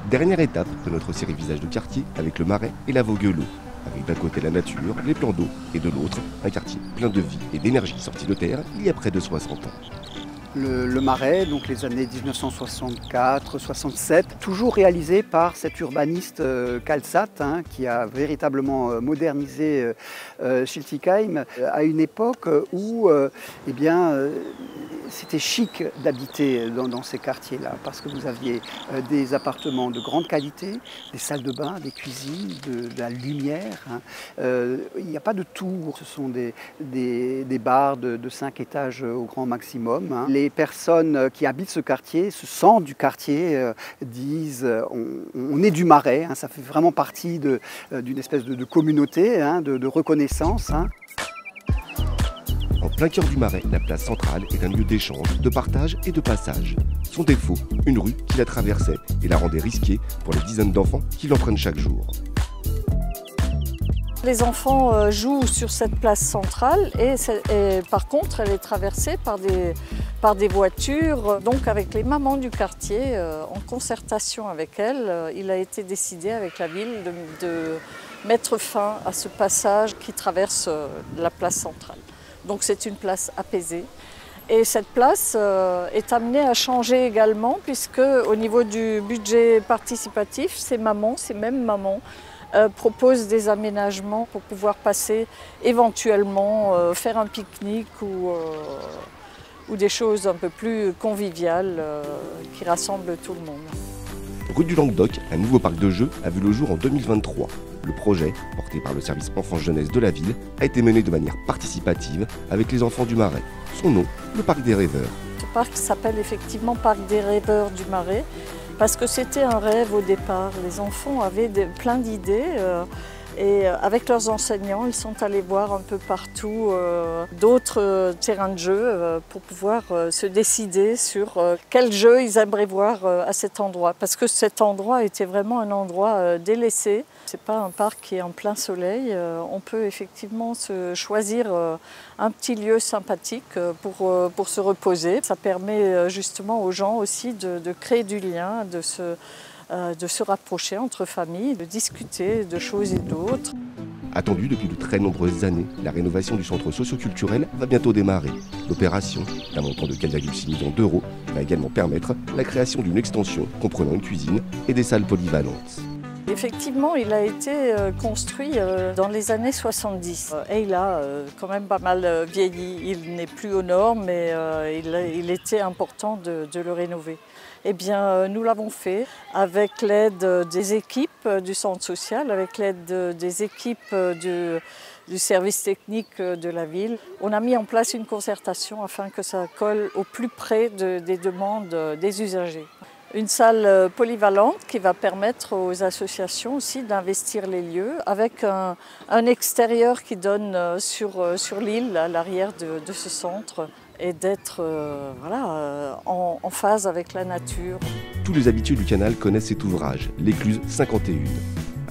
Dernière étape de notre série Visage de quartier avec le Marais et la Vauguelot. Avec d'un côté la nature, les plans d'eau, et de l'autre, un quartier plein de vie et d'énergie sorti de terre il y a près de 60 ans. Le Marais, donc les années 1964-67, toujours réalisé par cet urbaniste Kalsat, qui a véritablement modernisé Schiltigheim à une époque où c'était chic d'habiter dans ces quartiers-là, parce que vous aviez des appartements de grande qualité, des salles de bain, des cuisines, de la lumière. Il n'y a pas de tours, ce sont des bars de 5 étages au grand maximum. Les personnes qui habitent ce quartier, se sentent du quartier, disent on est du Marais, ça fait vraiment partie d'une espèce de communauté, de reconnaissance. En plein cœur du Marais, la place centrale est un lieu d'échange, de partage et de passage. Son défaut, une rue qui la traversait et la rendait risquée pour les dizaines d'enfants qui l'empruntent chaque jour. Les enfants jouent sur cette place centrale et par contre elle est traversée par des voitures. Donc avec les mamans du quartier, en concertation avec elles, il a été décidé avec la ville de mettre fin à ce passage qui traverse la place centrale. Donc c'est une place apaisée. Et cette place est amenée à changer également puisque au niveau du budget participatif, ces mêmes mamans, proposent des aménagements pour pouvoir passer éventuellement, faire un pique-nique ou des choses un peu plus conviviales qui rassemblent tout le monde. Rue du Languedoc, un nouveau parc de jeux a vu le jour en 2023. Le projet, porté par le service enfance-jeunesse de la ville, a été mené de manière participative avec les enfants du Marais. Son nom, le Parc des Rêveurs. Ce parc s'appelle effectivement Parc des Rêveurs du Marais parce que c'était un rêve au départ. Les enfants avaient plein d'idées et avec leurs enseignants, ils sont allés voir un peu partout d'autres terrains de jeu pour pouvoir se décider sur quel jeu ils aimeraient voir à cet endroit. Parce que cet endroit était vraiment un endroit délaissé. Ce n'est pas un parc qui est en plein soleil. On peut effectivement choisir un petit lieu sympathique pour se reposer. Ça permet justement aux gens aussi de créer du lien, de se rapprocher entre familles, de discuter de choses et d'autres. Attendue depuis de très nombreuses années, la rénovation du centre socio-culturel va bientôt démarrer. L'opération, d'un montant de 4,6 millions d'euros, va également permettre la création d'une extension comprenant une cuisine et des salles polyvalentes. Effectivement, il a été construit dans les années 70 et il a quand même pas mal vieilli. Il n'est plus aux normes mais il était important de le rénover. Eh bien, nous l'avons fait avec l'aide des équipes du centre social, avec l'aide des équipes du service technique de la ville. On a mis en place une concertation afin que ça colle au plus près des demandes des usagers. Une salle polyvalente qui va permettre aux associations aussi d'investir les lieux avec un extérieur qui donne sur l'île, à l'arrière de ce centre, et d'être en phase avec la nature. Tous les habitués du canal connaissent cet ouvrage, l'Écluse 51.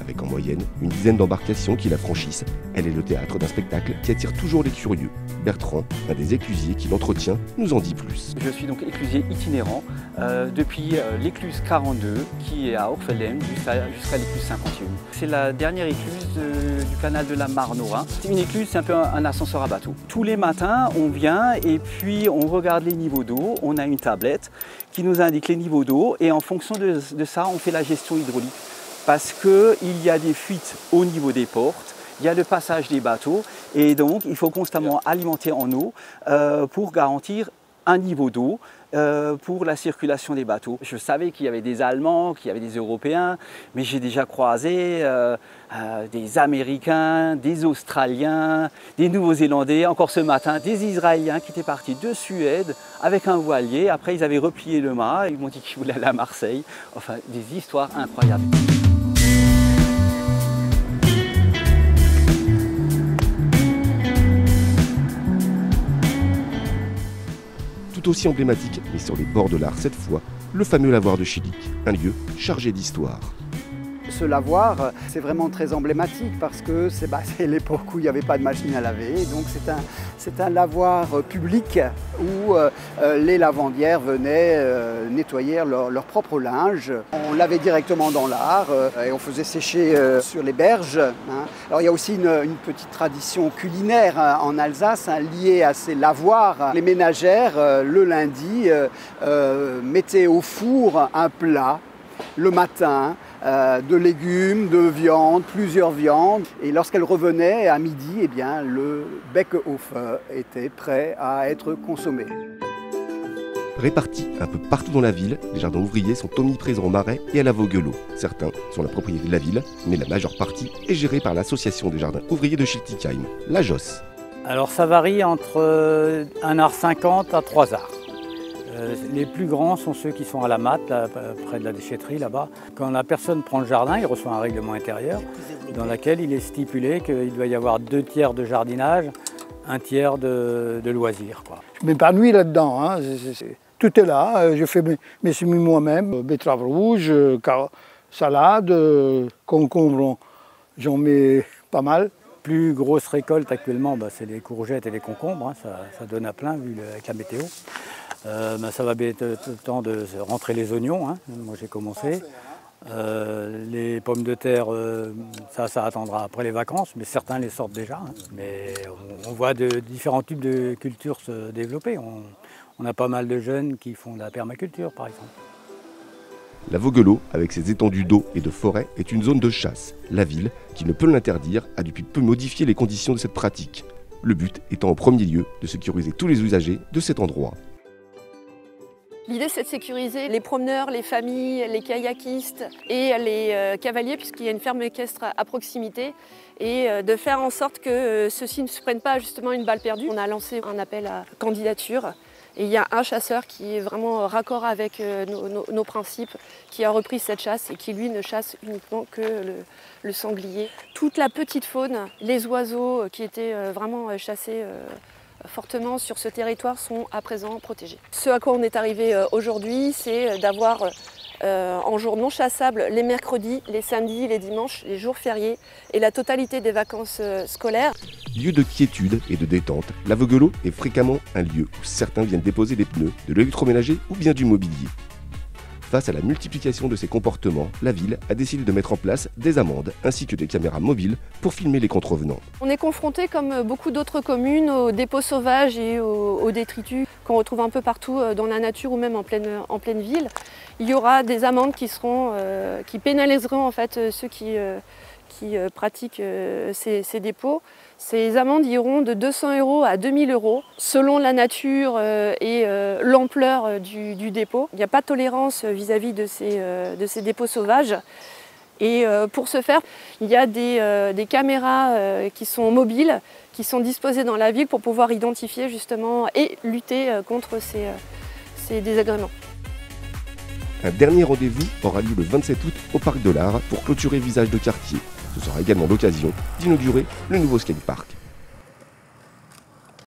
Avec en moyenne une dizaine d'embarcations qui la franchissent, elle est le théâtre d'un spectacle qui attire toujours les curieux. Bertrand, un des éclusiers qui l'entretient, nous en dit plus. Je suis donc éclusier itinérant depuis l'écluse 42 qui est à Orphelem jusqu'à l'écluse 51. C'est la dernière écluse du canal de la Marne-au-Rhin. Une écluse, c'est un peu un ascenseur à bateau. Tous les matins, on vient et puis on regarde les niveaux d'eau. On a une tablette qui nous indique les niveaux d'eau et en fonction de ça, on fait la gestion hydraulique. Parce qu'il y a des fuites au niveau des portes, il y a le passage des bateaux et donc il faut constamment alimenter en eau pour garantir un niveau d'eau pour la circulation des bateaux. Je savais qu'il y avait des Allemands, qu'il y avait des Européens, mais j'ai déjà croisé des Américains, des Australiens, des Nouveaux-Zélandais, encore ce matin, des Israéliens qui étaient partis de Suède avec un voilier. Après, ils avaient replié le mât, ils m'ont dit qu'ils voulaient aller à Marseille. Enfin, des histoires incroyables. Tout aussi emblématique, mais sur les bords de l'Ar cette fois, le fameux lavoir de Schillig, un lieu chargé d'histoire. Ce lavoir, c'est vraiment très emblématique parce que c'est l'époque où il n'y avait pas de machine à laver. Donc c'est un lavoir public où les lavandières venaient nettoyer leur propre linge. On lavait directement dans l'Ar et on faisait sécher sur les berges. Alors il y a aussi une petite tradition culinaire en Alsace liée à ces lavoirs. Les ménagères, le lundi, mettaient au four un plat le matin, de légumes, de viande, plusieurs viandes. Et lorsqu'elles revenaient à midi, eh bien, le bec au feu était prêt à être consommé. Répartis un peu partout dans la ville, les jardins ouvriers sont omniprésents au Marais et à la Vauguelot. Certains sont la propriété de la ville, mais la majeure partie est gérée par l'association des jardins ouvriers de Schiltigheim, la JOS. Alors ça varie entre 1,50 € à 3 arts. Les plus grands sont ceux qui sont à la Matte, là, près de la déchetterie là-bas. Quand la personne prend le jardin, il reçoit un règlement intérieur dans lequel il est stipulé qu'il doit y avoir 2 tiers de jardinage, 1 tiers de loisirs, quoi. Je m'épanouis là-dedans, hein. Tout est là, je fais mes semis moi-même, betteraves rouges, salade, concombres, j'en mets pas mal. Plus grosse récolte actuellement, c'est les courgettes et les concombres, hein, ça donne à plein vu avec la météo. Ça va être le temps de rentrer les oignons, hein. Moi j'ai commencé. Les pommes de terre, ça attendra après les vacances, mais certains les sortent déjà. Hein. Mais on voit différents types de cultures se développer. On a pas mal de jeunes qui font de la permaculture par exemple. La Vauguelot, avec ses étendues d'eau et de forêt, est une zone de chasse. La ville, qui ne peut l'interdire, a depuis peu modifié les conditions de cette pratique. Le but étant en premier lieu de sécuriser tous les usagers de cet endroit. L'idée, c'est de sécuriser les promeneurs, les familles, les kayakistes et les cavaliers, puisqu'il y a une ferme équestre à proximité, et de faire en sorte que ceux-ci ne se prennent pas justement une balle perdue. On a lancé un appel à candidature, et il y a un chasseur qui est vraiment raccord avec nos principes, qui a repris cette chasse et qui, lui, ne chasse uniquement que le sanglier. Toute la petite faune, les oiseaux qui étaient vraiment chassés fortement sur ce territoire sont à présent protégés. Ce à quoi on est arrivé aujourd'hui, c'est d'avoir en jour non chassable les mercredis, les samedis, les dimanches, les jours fériés et la totalité des vacances scolaires. Lieu de quiétude et de détente, la Vauguelot est fréquemment un lieu où certains viennent déposer des pneus, de l'électroménager ou bien du mobilier. Face à la multiplication de ces comportements, la ville a décidé de mettre en place des amendes ainsi que des caméras mobiles pour filmer les contrevenants. On est confronté, comme beaucoup d'autres communes, aux dépôts sauvages et aux détritus qu'on retrouve un peu partout dans la nature ou même en pleine ville. Il y aura des amendes qui pénaliseront en fait ceux qui pratiquent ces dépôts. Ces amendes iront de 200 € à 2000 € selon la nature et l'ampleur du dépôt. Il n'y a pas de tolérance vis-à-vis de ces dépôts sauvages. Et pour ce faire, il y a des caméras qui sont mobiles, qui sont disposées dans la ville pour pouvoir identifier justement et lutter contre ces désagréments. Un dernier rendez-vous aura lieu le 27 août au Parc de l'Ar pour clôturer Visage de quartier. Ce sera également l'occasion d'inaugurer le nouveau skatepark.